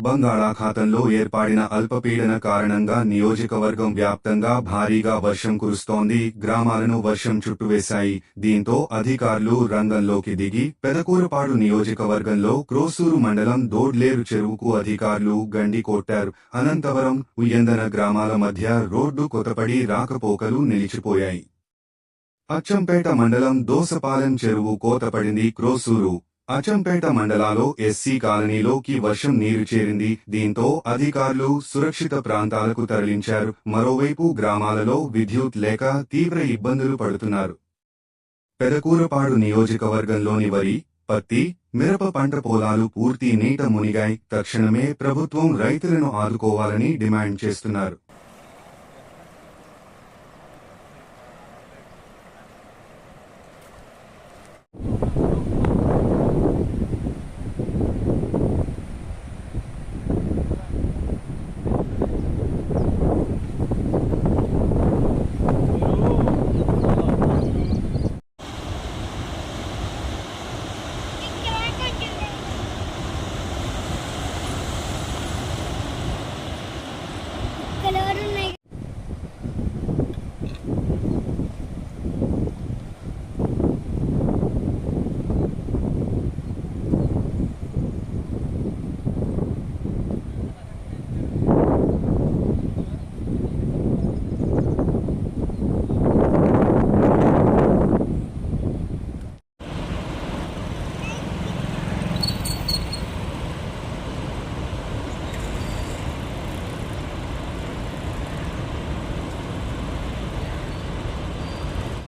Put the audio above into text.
బంగాళాఖాతంలో ఏర్పడిన అల్పపీడన కారణంగా నియోజకవర్గం వ్యాప్తంగా భారీగా వర్షం కురుస్తోంది. గ్రామాలను వర్షం చుట్టువేశాయి. దీంతో అధికారులు రంగంలోకి దిగి పెదకూరపాడు నియోజకవర్గంలో క్రోసూరు మండలం దోడ్లేరు చెరువుకు అధికారులు గండి కొట్టారు. అనంతవరం, ఉయ్యందన గ్రామాల మధ్య రోడ్డు కొతపడి రాకపోకలు నిలిచిపోయాయి. అచ్చంపేట మండలం దోసపాలెం చెరువు కోతపడింది. క్రోసూరు, అచ్చంపేట మండలాలో ఎస్సీ కాలనీలోకి వర్షం నీరు చేరింది. దీంతో అధికారులు సురక్షిత ప్రాంతాలకు తరలించారు. మరోవైపు గ్రామాలలో విద్యుత్ లేక తీవ్ర ఇబ్బందులు పడుతున్నారు. పెదకూరపాడు నియోజకవర్గంలోని వరి, పత్తి, మిరప పంట పొలాలు పూర్తి నీట మునిగాయి. తక్షణమే ప్రభుత్వం రైతులను ఆదుకోవాలని డిమాండ్ చేస్తున్నారు.